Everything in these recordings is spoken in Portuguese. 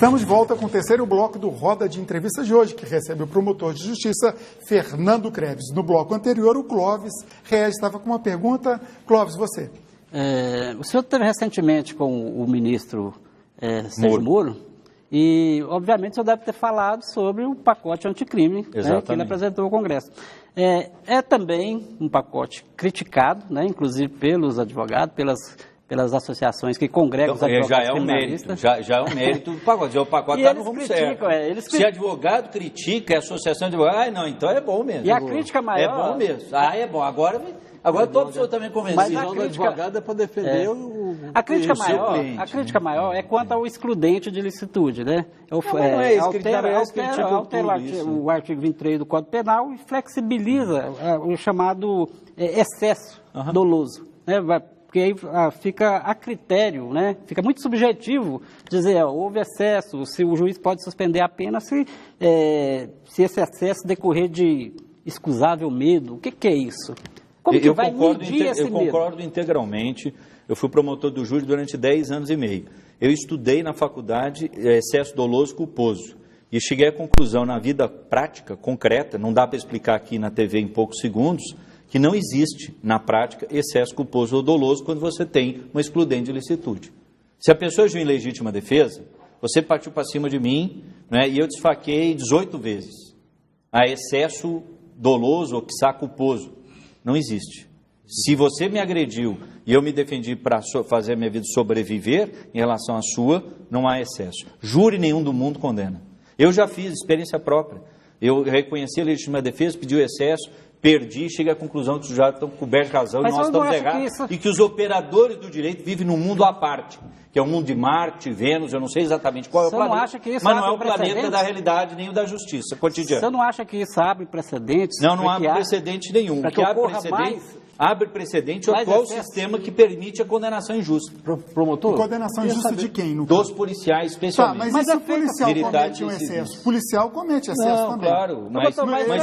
Estamos de volta com o terceiro bloco do Roda de Entrevistas de hoje, que recebe o promotor de justiça, Fernando Kreves. No bloco anterior, o Clóvis Reis estava com uma pergunta. Clóvis, você. O senhor esteve recentemente com o ministro Sérgio Moro e, obviamente, o senhor deve ter falado sobre o pacote anticrime, né, que ele apresentou ao Congresso. É também um pacote criticado, né, inclusive pelos advogados, pelas associações que congregam os advogados criminalistas. Já é um mérito do pacote. O pacote está no rumo certo. Se advogado critica, a associação de advogados, não, então é bom mesmo. E a crítica maior... É bom mesmo. É bom. Agora estou absolutamente convencido. Mas a crítica... advogado é para defender a crítica maior é quanto ao excludente de licitude, né? Altera o artigo 23 do Código Penal e flexibiliza o chamado excesso doloso, né? Porque aí fica a critério, né? Fica muito subjetivo dizer, houve excesso, se o juiz pode suspender a pena se esse excesso decorrer de excusável medo. O que é isso? Como que vai medir esse medo? Eu concordo integralmente. Eu fui promotor do júri durante 10 anos e meio. Eu estudei na faculdade excesso doloso culposo e cheguei à conclusão na vida prática, concreta, não dá para explicar aqui na TV em poucos segundos, que não existe, na prática, excesso culposo ou doloso quando você tem uma excludente de licitude. Se a pessoa agiu em legítima defesa, você partiu para cima de mim, né, e eu te esfaqueei 18 vezes. Há excesso doloso ou quiçá culposo. Não existe. Se você me agrediu e eu me defendi para fazer a minha vida sobreviver em relação à sua, não há excesso. Júri nenhum do mundo condena. Eu já fiz experiência própria. Eu reconheci a legítima defesa, pedi o excesso, perdi, cheguei à conclusão que os já estão cobertos de razão e nós estamos errados. E que os operadores do direito vivem num mundo à parte, que é o mundo de Marte, Vênus, eu não sei exatamente qual é o planeta, mas não é o planeta da realidade nem o da justiça cotidiana. Você não acha que isso abre precedentes? Não abre precedente nenhum. O que abre precedente é o atual sistema que permite a condenação injusta. Promotor? Condenação injusta de quem? Dos policiais, especialmente. Mas se o policial comete um excesso? O policial comete excesso também. Claro, mas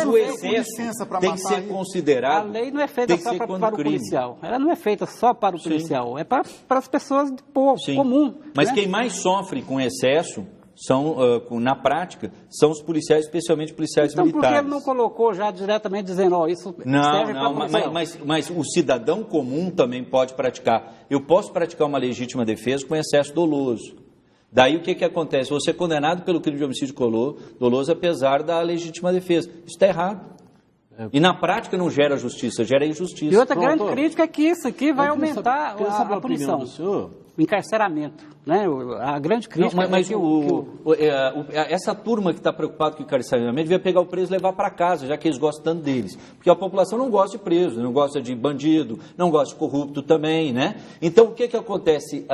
o excesso tem que ser considerado. A lei não é feita só para o policial. Ela não é feita só para o policial. É para as pessoas de povo comum. Mas quem mais sofre com excesso são, na prática, são os policiais, especialmente policiais militares. Então, por que ele não colocou já diretamente dizendo, isso serve para a policial? Mas o cidadão comum também pode praticar. Eu posso praticar uma legítima defesa com excesso doloso. Daí o que acontece? Você é condenado pelo crime de homicídio doloso apesar da legítima defesa. Isso está errado. E na prática não gera justiça, gera injustiça. E outra grande crítica é que isso aqui vai aumentar a punição. O encarceramento, né? A grande crítica essa turma que está preocupada com o encarceramento devia pegar o preso e levar para casa, já que eles gostam tanto deles. Porque a população não gosta de preso, não gosta de bandido, não gosta de corrupto também, né? Então, o que acontece?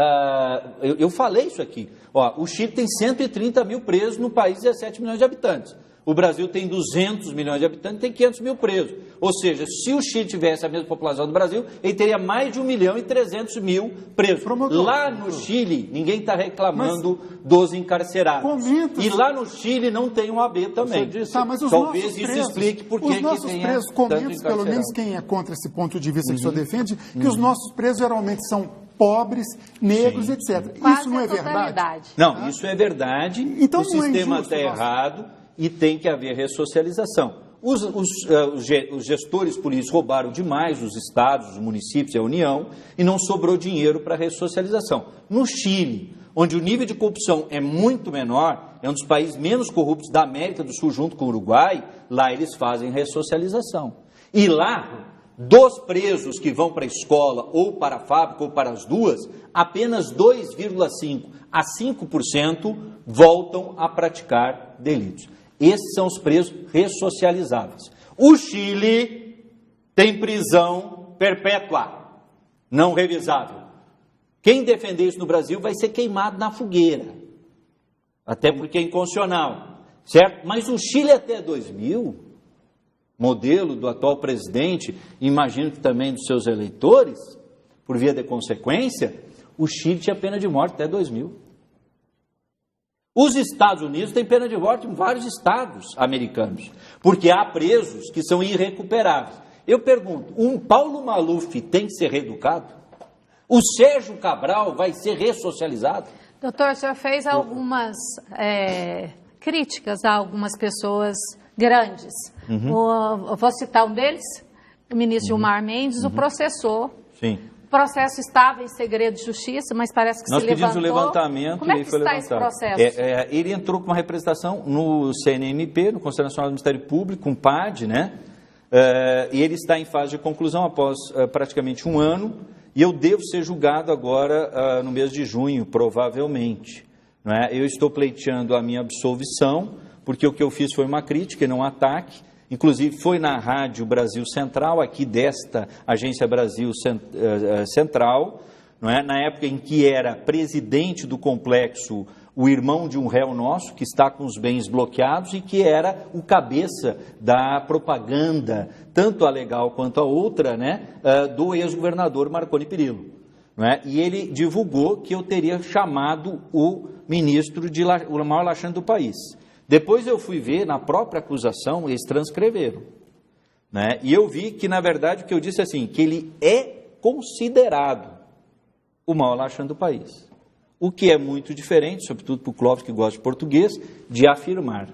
Eu falei isso aqui. O Chile tem 130 mil presos no país de 17 milhões de habitantes. O Brasil tem 200 milhões de habitantes e tem 500 mil presos. Ou seja, se o Chile tivesse a mesma população do Brasil, ele teria mais de 1.300.000 presos. Lá no Chile, ninguém está reclamando dos encarcerados. E lá no Chile não tem um AB também. Talvez isso explique por que tem tanto encarcerado. Pelo menos quem é contra esse ponto de vista que o senhor defende, que os nossos presos geralmente são pobres, negros, etc. Isso não é verdade? Não, isso é verdade. Então, o sistema está errado. E tem que haver ressocialização. Os gestores políticos roubaram demais os estados, os municípios e a União e não sobrou dinheiro para ressocialização. No Chile, onde o nível de corrupção é muito menor, é um dos países menos corruptos da América do Sul junto com o Uruguai, lá eles fazem ressocialização. E lá, dos presos que vão para a escola ou para a fábrica ou para as duas, apenas 2,5% a 5% voltam a praticar delitos. Esses são os presos ressocializáveis. O Chile tem prisão perpétua, não revisável. Quem defender isso no Brasil vai ser queimado na fogueira, até porque é inconstitucional, certo? Mas o Chile até 2000, modelo do atual presidente, imagino que também dos seus eleitores, por via de consequência, o Chile tinha pena de morte até 2000. Os Estados Unidos têm pena de morte em vários estados americanos, porque há presos que são irrecuperáveis. Eu pergunto, um Paulo Maluf tem que ser reeducado? O Sérgio Cabral vai ser ressocializado? Doutor, o senhor fez algumas críticas a algumas pessoas grandes. Eu vou citar um deles, o ministro Gilmar Mendes, o processou. Sim. O processo estava em segredo de justiça, mas parece que Nós se levantou. pedimos o levantamento. Como é que e foi está levantado. esse processo? Ele entrou com uma representação no CNMP, no Conselho Nacional do Ministério Público, com PAD, né? E ele está em fase de conclusão após praticamente um ano, e eu devo ser julgado agora no mês de junho, provavelmente. Não é? Eu estou pleiteando a minha absolvição, porque o que eu fiz foi uma crítica e não um ataque. Inclusive, foi na Rádio Brasil Central, aqui desta Agência Brasil Central, não é? Na época em que era presidente do complexo o irmão de um réu nosso, que está com os bens bloqueados e que era o cabeça da propaganda, tanto a legal quanto a outra, né, do ex-governador Marconi Perillo. Não é? E ele divulgou que eu teria chamado o ministro de o maior laxante do país. Depois eu fui ver, na própria acusação, eles transcreveram. Né? E eu vi que, na verdade, o que eu disse é assim, que ele é considerado o maior laxante do país. O que é muito diferente, sobretudo para o Clóvis, que gosta de português, de afirmar.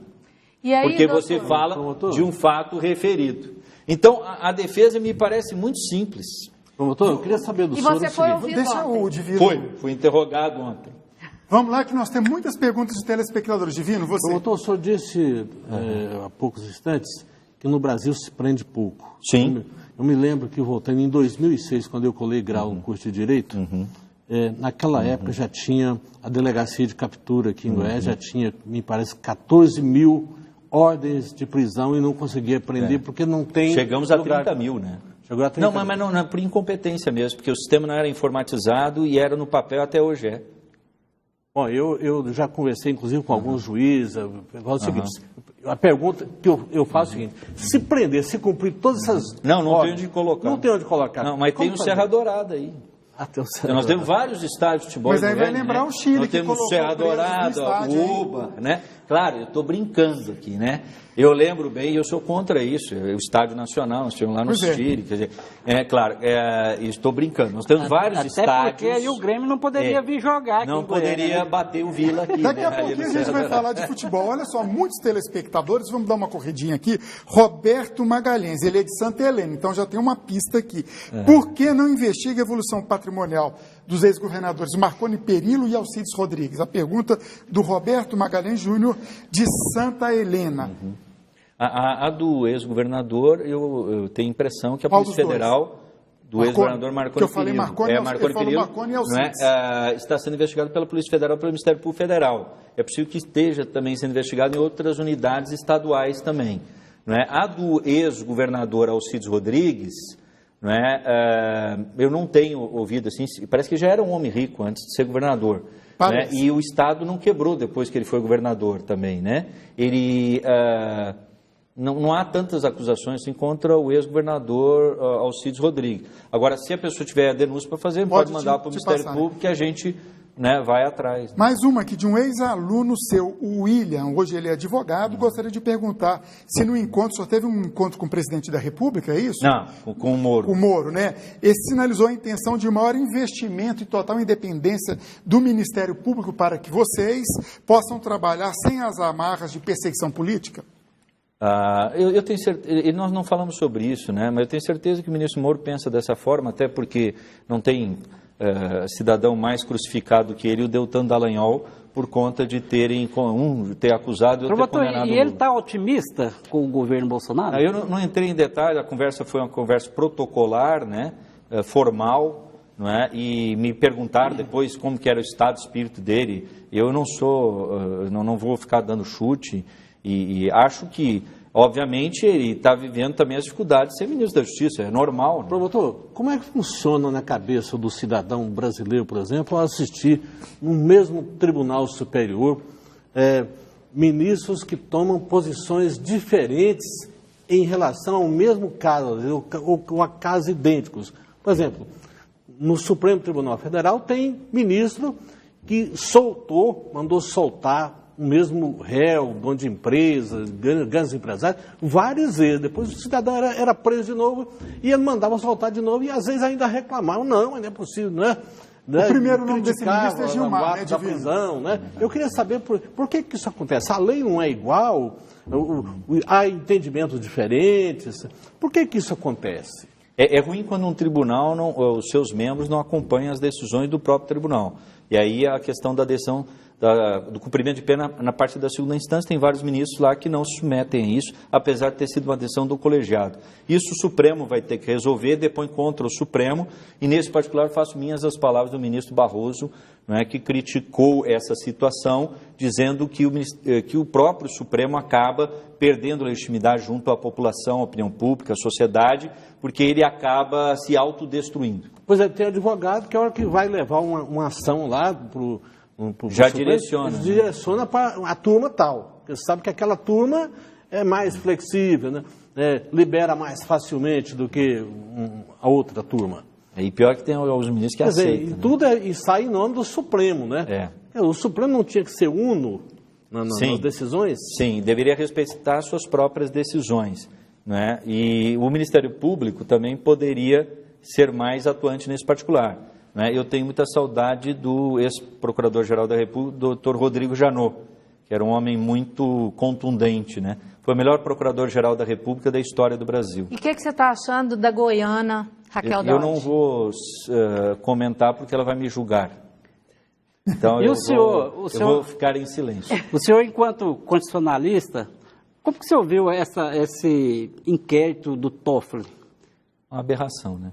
E aí, porque doutor, você fala de um fato referido. Então, a defesa me parece muito simples. Promotor, eu queria saber do senhor... E você foi ouvido Deixa o Divino. Fui interrogado ontem. Vamos lá, que nós temos muitas perguntas de telespectadores. Divino, você. Promotor, o senhor disse há poucos instantes que no Brasil se prende pouco. Sim. Eu me lembro que, voltando em 2006, quando eu colei grau no curso de Direito, naquela época já tinha a delegacia de captura aqui em Goiás, já tinha, me parece, 14 mil ordens de prisão e não conseguia prender porque não tem... Chegamos a 30 mil, né? Chegou a 30 mil. Mas não, por incompetência mesmo, porque o sistema não era informatizado e era no papel até hoje é. Bom, eu já conversei, inclusive, com alguns juízes. O seguinte, a pergunta que eu faço é o seguinte: se prender, se cumprir todas essas... Não tem onde colocar. Não tem onde colocar. Não, mas tem o Serra Dourada aí. Nós temos vários estádios de futebol. Mas aí vai lembrar o Chile, nós temos o Serra Dourada, o Uba, né? Claro, eu estou brincando aqui, né? Eu lembro bem, eu sou contra isso, o Estádio Nacional, nós tínhamos lá no Chile, quer dizer, claro, estou brincando, nós temos vários estádios. Até porque aí o Grêmio não poderia vir jogar aqui. Não poderia bater o Vila aqui. Daqui a pouquinho a gente vai falar de futebol. Olha só, muitos telespectadores, vamos dar uma corridinha aqui. Roberto Magalhães, ele é de Santa Helena, então já tem uma pista aqui. Por que não investiga a evolução patrimonial dos ex-governadores Marconi Perillo e Alcides Rodrigues? A pergunta do Roberto Magalhães Júnior, de Santa Helena. A do ex-governador, eu tenho a impressão que a Polícia Federal, do ex-governador Marconi Perillo, está sendo investigado pela Polícia Federal, pelo Ministério Público Federal. É possível que esteja também sendo investigado em outras unidades estaduais também. Não é? A do ex-governador Alcides Rodrigues, não é? Eu não tenho ouvido assim, parece que já era um homem rico antes de ser governador. Né? E o Estado não quebrou depois que ele foi governador também. Né? Ele... Não há tantas acusações assim contra o ex-governador Alcides Rodrigues. Agora, se a pessoa tiver denúncia para fazer, pode mandar para o Ministério Público que a gente vai atrás. Né? Mais uma aqui de um ex-aluno seu, o William, hoje ele é advogado, gostaria de perguntar se no encontro, o senhor teve um encontro com o presidente da República, é isso? Não, com o Moro. Com o Moro, né? Ele sinalizou a intenção de maior investimento e total independência do Ministério Público para que vocês possam trabalhar sem as amarras de perseguição política? Eu tenho certeza, nós não falamos sobre isso, né? Mas eu tenho certeza que o ministro Moro pensa dessa forma, até porque não tem cidadão mais crucificado que ele, o Deltan Dallagnol, por conta de ter acusado e outro ter condenado. E ele está otimista com o governo Bolsonaro? Eu não entrei em detalhe, a conversa foi uma conversa protocolar, né? Formal, não é? E me perguntaram depois como que era o estado de espírito dele. Eu não vou ficar dando chute. E acho que, obviamente, ele está vivendo também as dificuldades de ser ministro da Justiça, é normal. Né? Promotor, como é que funciona na cabeça do cidadão brasileiro, por exemplo, ao assistir no mesmo Tribunal Superior ministros que tomam posições diferentes em relação ao mesmo caso, ou a casos idênticos? Por exemplo, no Supremo Tribunal Federal tem ministro que mandou soltar o mesmo réu, dono de empresa, grandes empresários, várias vezes. Depois o cidadão era preso de novo e ele mandava soltar de novo e às vezes ainda reclamavam, não, mas não é possível, não é? Né, o primeiro nome desse ministro é Gilmar, né, da prisão, né? Eu queria saber por que isso acontece. A lei não é igual, há entendimentos diferentes. Por que isso acontece? É ruim quando um tribunal, os seus membros não acompanham as decisões do próprio tribunal. E aí a questão da decisão do cumprimento de pena na parte da segunda instância, tem vários ministros lá que não se submetem a isso, apesar de ter sido uma decisão do colegiado. Isso o Supremo vai ter que resolver, depõe contra o Supremo, e nesse particular faço minhas as palavras do ministro Barroso, que criticou essa situação, dizendo que o próprio Supremo acaba perdendo legitimidade junto à população, à opinião pública, à sociedade, porque ele acaba se autodestruindo. Pois é, tem advogado que a hora que vai levar uma ação lá para o já direciona. Direciona para a turma tal. Você sabe que aquela turma é mais flexível, né? Libera mais facilmente do que a outra turma. E pior que tem alguns ministros que aceitam. E sai em nome do Supremo, né? O Supremo não tinha que ser uno nas decisões? Sim, deveria respeitar suas próprias decisões, né? E o Ministério Público também poderia ser mais atuante nesse particular. Eu tenho muita saudade do ex-procurador-geral da República, Dr. Rodrigo Janot, que era um homem muito contundente, né? Foi o melhor procurador-geral da República da história do Brasil. E o que você está achando da goiana Raquel Dodge? Eu não vou comentar porque ela vai me julgar. Então eu vou ficar em silêncio. O senhor, enquanto constitucionalista, como que o senhor viu esse inquérito do Toffoli? Uma aberração, né?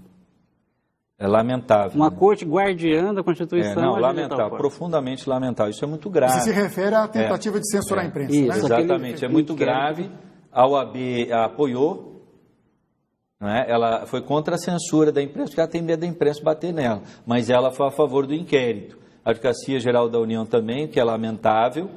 É lamentável. Uma corte guardiã da Constituição. Lamentável, profundamente lamentável. Isso é muito grave. Isso se refere à tentativa de censurar a imprensa. Isso, né? Exatamente, é muito grave. A OAB apoiou, ela foi contra a censura da imprensa, porque ela tem medo da imprensa bater nela, mas ela foi a favor do inquérito. A Advocacia Geral da União também, que é lamentável,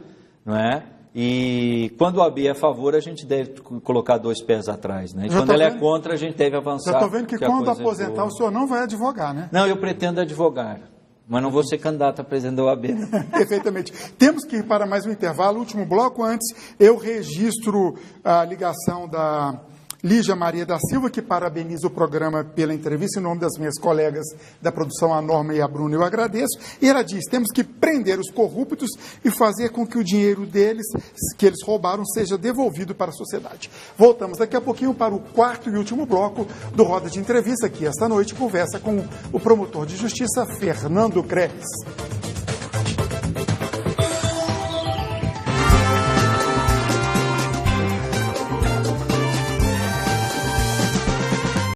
E quando o AB é a favor, a gente deve colocar dois pés atrás, né? E quando ela é contra, a gente deve avançar. Já estou vendo que quando aposentar, o senhor não vai advogar, né? Não, eu pretendo advogar, mas não vou ser candidato a presidente da OAB. Perfeitamente. Temos que ir para mais um intervalo. Último bloco, antes eu registro a ligação da Lígia Maria da Silva, que parabeniza o programa pela entrevista, em nome das minhas colegas da produção, a Norma e a Bruna, eu agradeço. E ela diz, temos que prender os corruptos e fazer com que o dinheiro deles, que eles roubaram, seja devolvido para a sociedade. Voltamos daqui a pouquinho para o quarto e último bloco do Roda de Entrevista, que esta noite conversa com o promotor de justiça, Fernando Kreves.